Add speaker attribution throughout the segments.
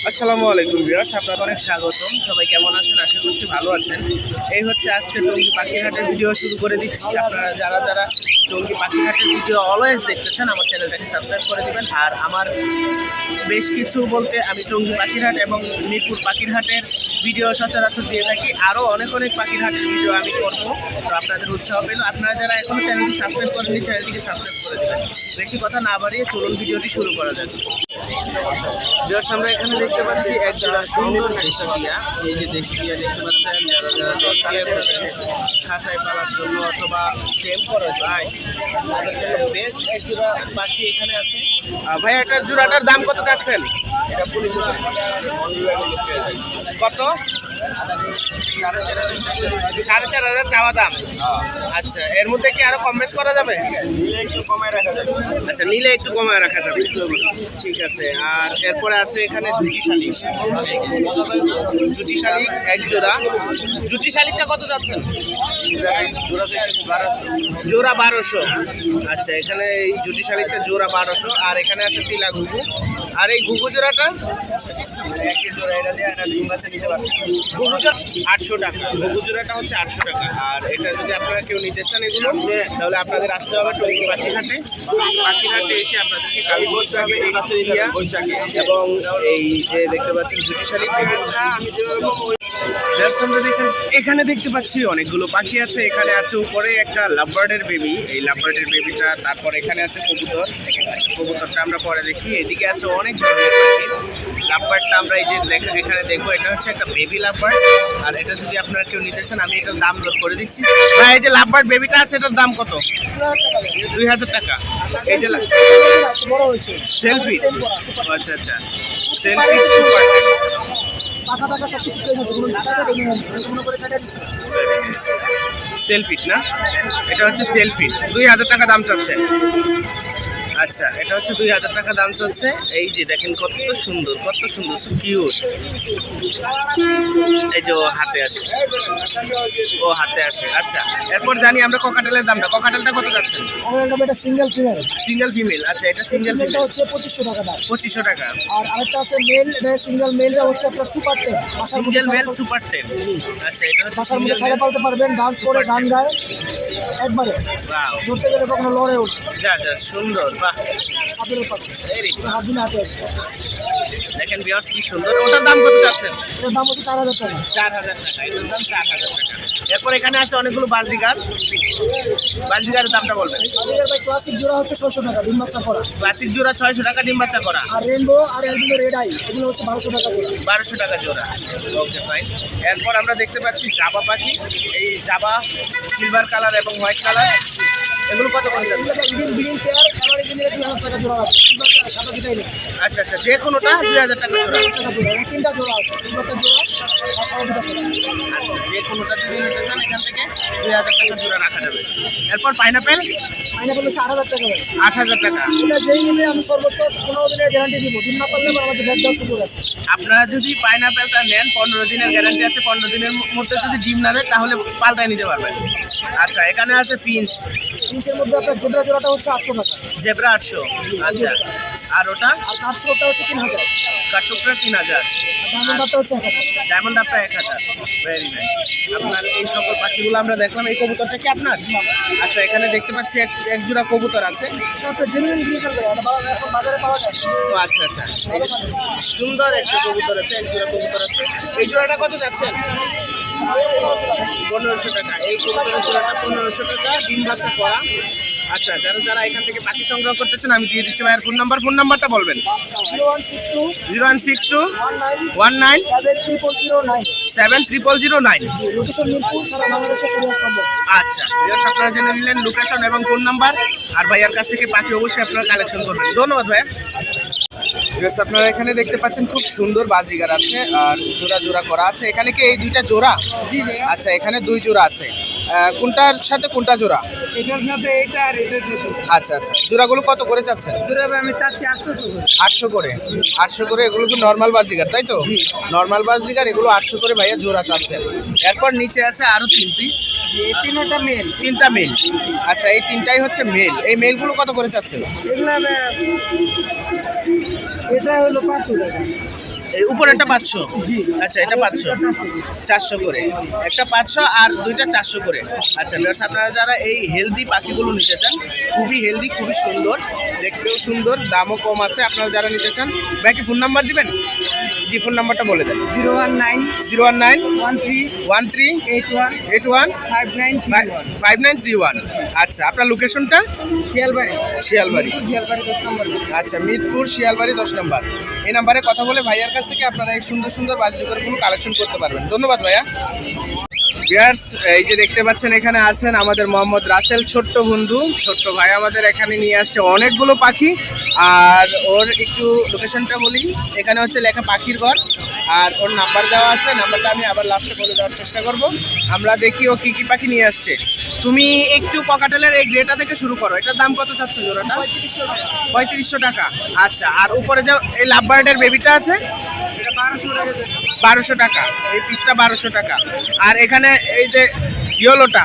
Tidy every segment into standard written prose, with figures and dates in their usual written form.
Speaker 1: আসসালামু আলাইকুম ভিউয়ার্স, আপনাদের অনেক স্বাগতম। সবাই কেমন আছেন? আশা করছি ভালো আছেন। এই হচ্ছে আজকে টঙ্গী পাখিরহাটের ভিডিও শুরু করে দিচ্ছি। আপনারা যারা টঙ্গী পাখিরহাটের ভিডিও অলওয়েজ দেখতেছেন, আমার চ্যানেলটাকে সাবস্ক্রাইব করে দিবেন। আর আমার বেশ কিছু বলতে আমি টঙ্গী পাখিরহাট এবং মিরপুর পাখিরহাটের ভিডিও সচরাচর দিয়ে থাকি। আরও অনেক পাখিরহাটের ভিডিও আমি করব। তো আপনাদের উৎসাহ পেল। আপনারা যারা এখনও চ্যানেলটি সাবস্ক্রাইব করেননি, চ্যানেলটিকে সাবস্ক্রাইব করে দেবেন। বেশি কথা না বাড়িয়ে চলুন ভিডিওটি শুরু করা যাক। ভিউয়ার্স, আমরা এখানে দেখতে পাচ্ছি একজোড়া সুন্দর দেশি টিয়া। এই যে দেশি টিয়া দেখতে পাচ্ছেন, যারা খাঁচায় পালার জন্য অথবা টেম করা যায় তাদের জন্য বেস্ট একজোড়া পাখি এখানে আছে। ভাই, এটার জোড়াটার দাম কত চাচ্ছেন? এটা কত? 4,500 চাওয়া দাম। আচ্ছা, এর মধ্যে কি আরো কম বেশ করা যাবে? আচ্ছা, নিলে একটু কমায় রাখা যাবে। ঠিক আছে। আর এরপরে আছে এখানে জুটি শালিক। জুটি শালিক এক জোড়া। জুটি শালিকটা কত যাচ্ছেন? জোড়া 1200। আচ্ছা, এখানে এই জুটি শালিকটা জোড়া 1200। আর এখানে আছে তিলা ঘুঘু। আর এই ঘুঘু জোড়াটা 800 টাকা। ঘুঘু জোড়াটা হচ্ছে 800 টাকা। আর এটা যদি আপনারা কেউ নিতে চান এগুলো, তাহলে আপনাদের আসতে হবে টঙ্গী পাখিরহাটে। পাখিরহাটে এসে আপনাদেরকে কালি করতে হবে এই টিয়া এবং এই যে দেখতে পাচ্ছেন জুটি শালিক। এখানে দেখতে পাচ্ছি অনেকগুলো পাখি আছে। এখানে আছে উপরে একটা লাভবার্ডের বেবি। এই লাভবার্ডের বেবিটা, তারপর এখানে আছে কবুতর। কবুতরটা আমরা পরে দেখি। এদিকে আছে অনেক ধরনের পাখি। লাভবার্ডটা আমরা এই যে এখানে দেখবো, এটা হচ্ছে একটা বেবি লাভবার্ড। আর এটা যদি আপনারা কেউ নিতে চান, আমি এটার দাম দর করে দিচ্ছি। ভাই, এই যে লাভবার্ড বেবিটা আছে, এটার দাম কত? 2000 টাকা। এই যে সেলফি। আচ্ছা আচ্ছা, সেলফি সুপার। সেলফিট না? এটা হচ্ছে সেলফিট। 2000 টাকা দাম চাচ্ছে। আচ্ছা, এটা হচ্ছে 2000 টাকা দাম চলছে। এই যে দেখেন কত সুন্দর, কত সুন্দর, কিউট। এই যে ও হাতে আসে, ও হাতে আসে। আচ্ছা, এরপর জানি আমরা ককাটেলের দামটা। ককাটেলটা কত যাচ্ছেন?
Speaker 2: এটা সিঙ্গেল ফিমেল।
Speaker 1: Single female. আচ্ছা, এটা সিঙ্গেল ফিমেল
Speaker 2: হচ্ছে 2500 টাকা দাম।
Speaker 1: 2500 টাকা।
Speaker 2: আর আরেকটা আছে মেল, এটা সিঙ্গেল মেলটা হচ্ছে আপনার সুপার 10।
Speaker 1: Single male super 10। আচ্ছা, এটা হচ্ছে
Speaker 2: বাসার মধ্যে ছাড়া পালতে পারবেন, ডান্স করে গান গায় একবারে।
Speaker 1: ওয়াও,
Speaker 2: ধরতে গেলে কখনো লড়ে উঠে।
Speaker 1: যা যা সুন্দর। বাহ,
Speaker 2: হাতের পাখি,
Speaker 1: ভেরি গুড।
Speaker 2: হাত দিনে হাতে আসে।
Speaker 1: দেখেন ভিউয়ার্স কি সুন্দর। ওটার দাম কত চাচ্ছেন?
Speaker 2: এটার দাম হচ্ছে 4000 টাকা।
Speaker 1: 4000 টাকা। এটার দাম 4000 টাকা। এরপর এখানে আছে অনেকগুলো বাজিগার। বাজিগারের দামটা বলবেন।
Speaker 2: বাজিগার ভাই ক্লাসিক জোড়া হচ্ছে 600 টাকা, ডিম বাচ্চা করা।
Speaker 1: ক্লাসিক জোড়া 600 টাকা, ডিম বাচ্চা করা।
Speaker 2: আর রেনবো আর এলবিনো রেড আই এগুলো হচ্ছে 1200 টাকা জোড়া।
Speaker 1: 1200 টাকা জোড়া। ওকে, ফাইন। এরপর আমরা দেখতে পাচ্ছি জাবা পাখি। এই জাবা সিলভার কালার এবং হোয়াইট কালার, এগুলো কত করে যাচ্ছে?
Speaker 2: ইন্ডিয়ান ব্রিডিং পেয়ার এভারেজে নিলে 2000 টাকা জোড়া আছে। সিলভার কালার সাদা দুটাই নেই।
Speaker 1: আচ্ছা আচ্ছা, যে কোনোটা 2000 টাকা জোড়া।
Speaker 2: 2000 টাকা জোড়া। এবং 3টা জোড়া আছে, সিলভারটা জোড়া আর সাদা দুটা জোড়া।
Speaker 1: আচ্ছা, যে কোনোটা যদি নিতে চান এখান থেকে 2000 টাকা জোড়া রাখা যাবে। এরপর পাইনাপেল।
Speaker 2: পাইনাপেল হচ্ছে 8000 টাকা ভাই।
Speaker 1: 8000 টাকা।
Speaker 2: এটা যেই নিবে আমি সর্বোচ্চ 15 দিনের গ্যারান্টি দিব। দিন না পারলে আমার আমাদের ব্যাগ দেওয়ার সুযোগ আছে।
Speaker 1: আপনারা যদি পাইনাপেলটা নেন, 15 দিনের গ্যারান্টি আছে। 15 দিনের মধ্যে যদি ডিম না দেয় তাহলে পাল্টায় নিতে পারবেন। আচ্ছা, এখানে আছে ফিঞ্চ।
Speaker 2: ফিন্সের মধ্যে আপনার জেব্রা জোড়াটা হচ্ছে 800 টাকা।
Speaker 1: জেব্রা 800। আচ্ছা, আর ওটা
Speaker 2: আর কাঠঠোকরটা হচ্ছে 3000।
Speaker 1: কাটুকটা 3000।
Speaker 2: ডায়মন্ডটা হচ্ছে 1000।
Speaker 1: ডায়মন্ড আপটা 1000। Very nice. আপনার এই সকল পাখিগুলো আমরা দেখলাম। এই কবুতরটা কি আপনার? আচ্ছা, এখানে দেখতে পাচ্ছি এক জোড়া কবুতর আছে।
Speaker 2: এটা আপনার জেনুইন গ্রিজেল ভাই, এটা এখন বাজারে পাওয়া যায়।
Speaker 1: ও আচ্ছা আচ্ছা, এই যে সুন্দর একটা কবুতর আছে, এক জোড়া কবুতর আছে। এই জোড়াটা কত যাচ্ছেন? 1500 টাকা। এই কবুতরের জোড়াটা 1500 টাকা, ডিম বাচ্চা করা। আচ্ছা, যারা এখান থেকে পাখি সংগ্রহ করতেছেন, আমি দিয়ে দিচ্ছি ভাইয়ের ফোন নাম্বারটা বলবেন।
Speaker 2: 0162
Speaker 1: 0162
Speaker 2: 19
Speaker 1: 19
Speaker 2: 7009।
Speaker 1: 7009।
Speaker 2: লোকেশন মিরপুর, সারা বাংলাদেশে কুরিয়ার সম্ভব।
Speaker 1: আচ্ছা, আপনারা জেনে নিলেন লোকেশন এবং ফোন নাম্বার। আর ভাইয়ার কাছ থেকে পাখি অবশ্যই আপনারা কালেকশন করবেন। ধন্যবাদ ভাইয়া। আপনারা এখানে দেখতে পাচ্ছেন খুব সুন্দর বাজিগার আছে আর জোড়া জোড়া করা আছে। এখানে কি এই দুইটা জোড়া? আচ্ছা, এখানে 2 জোড়া আছে। কোনটার সাথে কোনটা জোড়া?
Speaker 2: এটার সাথে এটা আর এটার সাথে।
Speaker 1: আচ্ছা আচ্ছা, জোড়াগুলো কত করে চাচ্ছেন?
Speaker 2: জোড়া আমি চাচ্ছি 800 করে।
Speaker 1: 800 করে। 800 করে। এগুলো কি নর্মাল বাজিগার, তাই তো? নর্মাল বাজিগার, এগুলো 800 করে ভাইয়া জোড়া চাচ্ছেন। এরপর নিচে আছে আরো 3 পিস।
Speaker 2: এই তিনটা মেল।
Speaker 1: 3টা মেল। আচ্ছা, এই 3টাই হচ্ছে মেল। এই মেলগুলো কত করে চাচ্ছেন?
Speaker 2: এগুলো এটা হলো 500 টাকা।
Speaker 1: এই উপরেরটা 500।
Speaker 2: জি।
Speaker 1: আচ্ছা, এটা 500। 400 করে, একটা 500 আর দুইটা 400 করে। আচ্ছা ভিউয়ার্স, আপনারা যারা এই হেলদি পাখিগুলো নিতে চান, খুবই হেলদি, খুবই সুন্দর, দেখতেও সুন্দর, দামও কম আছে। আপনারা যারা নিতে চান, ভাই কি ফোন নাম্বার দিবেন? জি, ফোন নাম্বারটা বলে দেন।
Speaker 2: 019
Speaker 1: 019
Speaker 2: 13
Speaker 1: 13
Speaker 2: 81
Speaker 1: 81
Speaker 2: 5931।
Speaker 1: 5931। আচ্ছা, আপনার লোকেশনটা?
Speaker 2: শিয়ালবাড়ি।
Speaker 1: শিয়ালবাড়ি।
Speaker 2: শিয়ালবাড়ি 10 নম্বর।
Speaker 1: আচ্ছা, মিরপুর শিয়ালবাড়ি 10 নম্বর। এই নাম্বারে কথা বলে ভাইয়ার কাছ থেকে আপনারা এই সুন্দর সুন্দর বাজিকরগুলো কালেকশন করতে পারবেন। ধন্যবাদ ভাইয়া। ভিউয়ার্স, এই যে দেখতে পাচ্ছেন এখানে আছেন আমাদের মোহাম্মদ রাসেল, ছোট্ট বন্ধু, ছোট্ট ভাই আমাদের এখানে নিয়ে আসছে অনেকগুলো পাখি। আর ওর একটু লোকেশনটা বলি, এখানে হচ্ছে লেখা পাখির ঘর, আর ওর নাম্বার দেওয়া আছে। নাম্বারটা আমি আবার লাস্টে বলে দেওয়ার চেষ্টা করব। আমরা দেখি ও কি কি পাখি নিয়ে আসছে। তুমি একটু ককাটেলের এই গ্রেটা থেকে শুরু করো। এটার দাম কত চাচ্ছ জোড়াটা? 3500 টাকা। আচ্ছা, আর উপরে যে এই লাভবার্ডের বেবিটা আছে,
Speaker 2: এটা 1200 টাকা।
Speaker 1: 1200 টাকা। এই পিসটা 1200 টাকা। আর এখানে এই যে ইয়েলোটা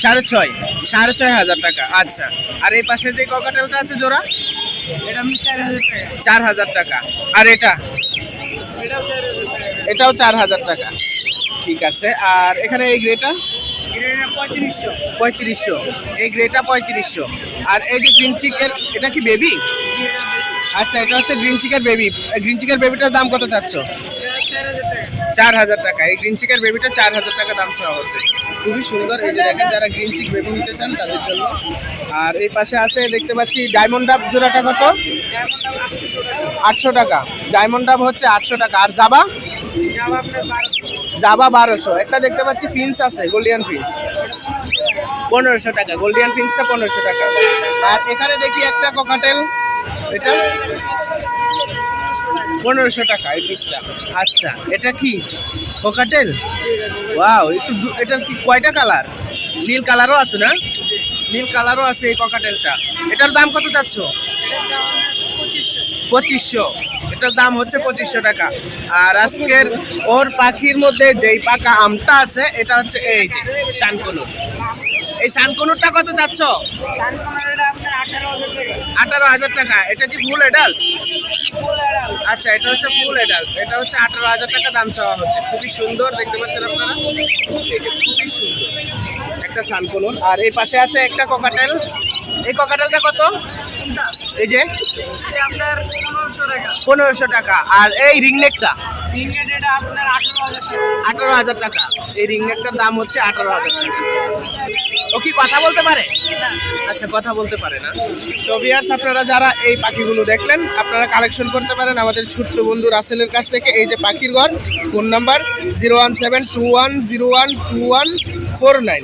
Speaker 1: 6,500 টাকা। আচ্ছা, আর এই পাশে যে ককাটেলটা আছে জোড়া,
Speaker 2: এটা আমি 4000 টাকা।
Speaker 1: 4000 টাকা। আর এটা,
Speaker 2: এটাও 4000 টাকা।
Speaker 1: এটাও 4000 টাকা। ঠিক আছে। আর এখানে এই গ্রেটা
Speaker 2: এটা 3500।
Speaker 1: 3500। এই গ্রেটা 3500। আর এই যে গ্রিন চিকের, এটা কি বেবি?
Speaker 2: জি, এটা
Speaker 1: আচ্ছা, এটা হচ্ছে গ্রিন চিকের বেবি। গ্রিন চিকের বেবিটার দাম কত চাচ্ছ?
Speaker 2: 4000 টাকা।
Speaker 1: 4000 টাকা। এই গ্রিন চিকের বেবিটা 4000 টাকা দাম চাওয়া হচ্ছে। খুবই সুন্দর। এই যে দেখেন, যারা গ্রিন চিক বেবি নিতে চান তাদের জন্য। আর এই পাশে আছে দেখতে পাচ্ছি ডায়মন্ড ডাব, জোড়াটা কত?
Speaker 2: ডায়মন্ড 800 টাকা।
Speaker 1: 800 টাকা। ডায়মন্ড ডাব হচ্ছে 800 টাকা। আর জাবা?
Speaker 2: জাবা আপনার 1200।
Speaker 1: জাবা 1200। একটা দেখতে পাচ্ছি ফিন্স আছে, গোল্ডিয়ান ফিন্স, 1500 টাকা। গোল্ডিয়ান ফিন্সটা 1500 টাকা। আর এখানে দেখি একটা ককাটেল, এটা 1500 টাকা এই পিসটা। আচ্ছা, এটা কি ককাটেল? ওয়াও, একটু এটার কি কয়টা কালার? নীল কালারও আছে না? নীল কালারও আছে এই ককাটেলটা। এটার দাম কত চাচ্ছ? 2500। এটার দাম হচ্ছে 2500 টাকা। আর আজকের ওর পাখির মধ্যে যেই পাকা আমটা আছে, এটা হচ্ছে এই যে শানকনুর। এই শানকনুরটা কত চাচ্ছ?
Speaker 2: সানকোনারটা আপনার 18000 টাকা।
Speaker 1: 18000 টাকা। এটা কি ফুল এডাল্ট?
Speaker 2: Full adult.
Speaker 1: আচ্ছা, এটা হচ্ছে ফুল এডাল্ট। এটা হচ্ছে 18000 টাকা দাম চাওয়া হচ্ছে। খুবই সুন্দর, দেখতে পাচ্ছেন আপনারা, এই যে খুবই সুন্দর একটা সানকনুর। আর এই পাশে আছে একটা ককাটেল। এই ককাটেলটা কত? এই যে
Speaker 2: এটা আপনার 1500 টাকা।
Speaker 1: 1500 টাকা। আর এই রিংনেকটা
Speaker 2: রিংনেট এটা আপনার 18000 টাকা।
Speaker 1: 18000 টাকা। এই রিংনেকটার দাম হচ্ছে 18000 টাকা। ও কি কথা বলতে পারে? আচ্ছা, কথা বলতে পারে না। তো ভিউয়ার্স, আপনারা যারা এই পাখিগুলো দেখলেন, আপনারা কালেকশন করতে পারেন আমাদের ছোট্ট বন্ধু রাসেলের কাছ থেকে। এই যে পাখির ঘর, ফোন নাম্বার 01721012149,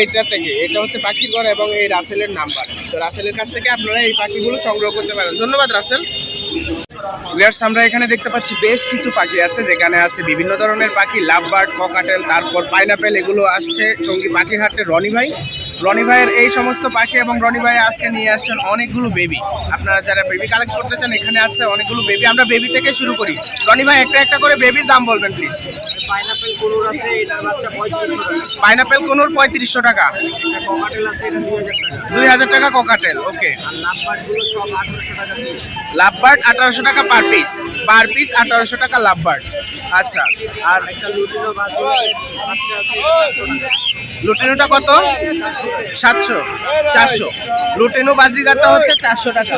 Speaker 1: এইটা থেকে। এটা হচ্ছে পাখির ঘর এবং এই রাসেলের নাম্বার। তো রাসেলের কাছ থেকে আপনারা এই পাখিগুলো সংগ্রহ করতে পারেন। ধন্যবাদ রাসেল। ভিউয়ার্স, আমরা এখানে দেখতে পাচ্ছি বেশ কিছু পাখি আছে, যেখানে আছে বিভিন্ন ধরনের পাখি, লাভবার্ড, ককাটেল, তারপর পাইনাপেল, এগুলো আসছে টঙ্গী পাখির হাটে রনি ভাই। রনি ভাইয়ের এই সমস্ত পাখি, এবং রনি ভাই আজকে নিয়ে আসছেন অনেকগুলো বেবি। আপনারা যারা বেবি কালেক্ট করতে চান, এখানে আছে অনেকগুলো বেবি। আমরা বেবি থেকে শুরু করি। রনি ভাই, একটা একটা করে বেবির দাম বলবেন প্লিজ।
Speaker 2: পাইনাপেল কুনুর আছে, এটার বাচ্চা 3500 টাকা।
Speaker 1: পাইনাপেল কোনোর 3500 টাকা।
Speaker 2: একটা ককাটেল আছে, এটা 2000 টাকা।
Speaker 1: 2000 টাকা ককাটেল। ওকে।
Speaker 2: আর লাভবার্ডগুলো সব 1800 টাকা পিস।
Speaker 1: লাভবার্ড 1800 টাকা পার পিস। পার পিস 1800 টাকা লাভবার্ড। আচ্ছা, আর
Speaker 2: একটা লুটিনো বাচ্চা আছে, বাচ্চা আছে 700 টাকা।
Speaker 1: লুটিনোটা কত? 700 400। লুটিনো বাজিগারটা হচ্ছে 400 টাকা।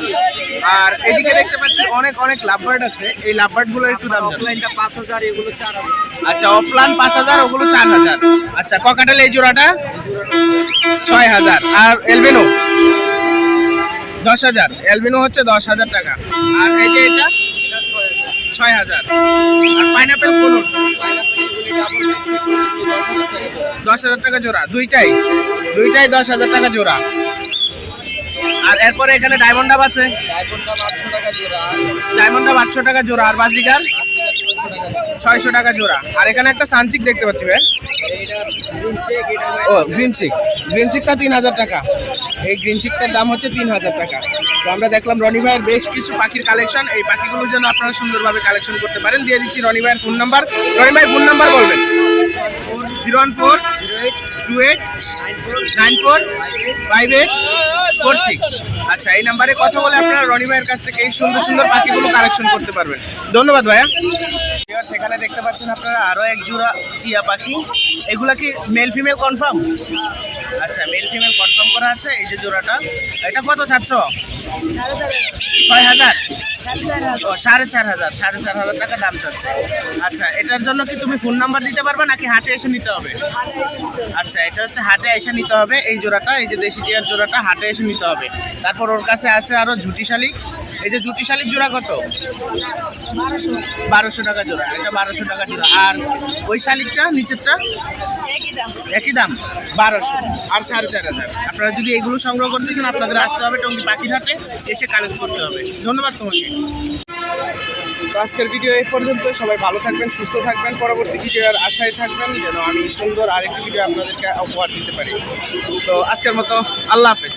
Speaker 1: আর এদিকে দেখতে পাচ্ছি অনেক অনেক লাভবার্ড আছে। এই লাভবার্ডগুলোর একটু দাম জানো?
Speaker 2: অফলাইনটা 5000, এগুলো 4000।
Speaker 1: আচ্ছা, অফলাইন 5000, ওগুলো 4000। আচ্ছা, ককাটেল এই জোড়াটা 6000। আর এলবিনো 10000। এলবিনো হচ্ছে 10000 টাকা। আর এই যে এটা 6000। আর পাইনাপেল কোন 10000 টাকা জোড়া। দুইটাই 10000 টাকা জোড়া। আর এরপরে এখানে ডায়মন্ড ডাব আছে। ডায়মন্ড ডাব 800 টাকা জোড়া। আর বাজিগার 600 টাকা জোড়া। আর এখানে একটা সানচিক দেখতে পাচ্ছি ভাই। ও, গ্রিন চিক। গ্রিন চিকটা 3000 টাকা। এই গ্রিন চিকটার দাম হচ্ছে 3000 টাকা। তো আমরা দেখলাম রনি ভাইয়ের বেশ কিছু পাখির কালেকশন, এই পাখিগুলোর জন্য আপনারা সুন্দরভাবে কালেকশন করতে পারেন। দিয়ে দিচ্ছি রনি ভাইয়ের ফোন নাম্বার। রনি ভাই ফোন নাম্বার বলবেন। 01428945846। আচ্ছা, এই নাম্বারে কথা বলে আপনারা রনি ভাইয়ের কাছ থেকে এই সুন্দর সুন্দর পাখিগুলো কালেকশন করতে পারবেন। ধন্যবাদ ভাইয়া। সেখানে দেখতে পাচ্ছেন আপনারা আরো এক জোড়া টিয়া পাখি। এগুলা কি মেল ফিমেল কনফার্ম? আচ্ছা, মেল ফিমেল কনফার্ম করা আছে। এই যে জোড়াটা, এটা কত চাচ্ছ? 6000, 4500 টাকা দাম চাচ্ছে। আচ্ছা, এটার জন্য কি তুমি ফোন নাম্বার দিতে পারবে নাকি হাটে এসে নিতে হবে? আচ্ছা, এটা হচ্ছে হাটে এসে নিতে হবে। এই জোড়াটা, এই যে দেশি টিয়ার জোড়াটা হাটে এসে নিতে হবে। তারপর ওর কাছে আছে আরো ঝুটি শালিক। এই যে ঝুটি শালিক জোড়া কত? 1200 টাকা জোড়া। এটা 1200 টাকা জোড়া। আর ওই শালিকটা নিচেরটা একই দাম 1200 আর 4500। আপনারা যদি এগুলো সংগ্রহ করতে চান আপনাদের আসতে হবে টঙ্গী পাখির হাটে, এসে কালেক্ট করতে হবে। ধন্যবাদ তোমাকে। তো আজকের ভিডিও এই পর্যন্ত। সবাই ভালো থাকবেন, সুস্থ থাকবেন। পরবর্তী ভিডিওর আশায় থাকবেন যেন আমি সুন্দর আরেকটি ভিডিও আপনাদেরকে উপহার দিতে পারি। তো আজকের মতো আল্লাহ হাফেজ।